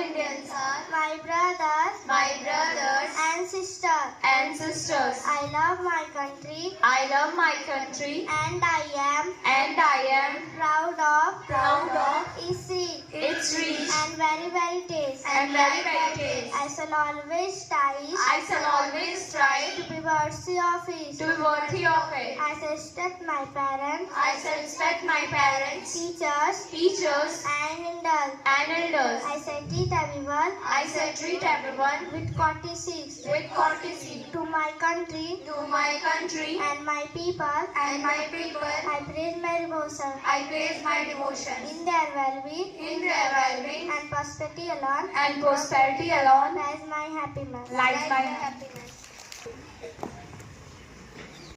Indians are my brothers and sisters. I love my country and I am proud of its rich and very taste. I shall always try to be worthy of it. I shall respect my parents, teachers and elders. I shall treat everyone with courtesy. To my country and my people, I praise my devotion. In their well-being and prosperity alone alone lies my happiness. lies my happiness.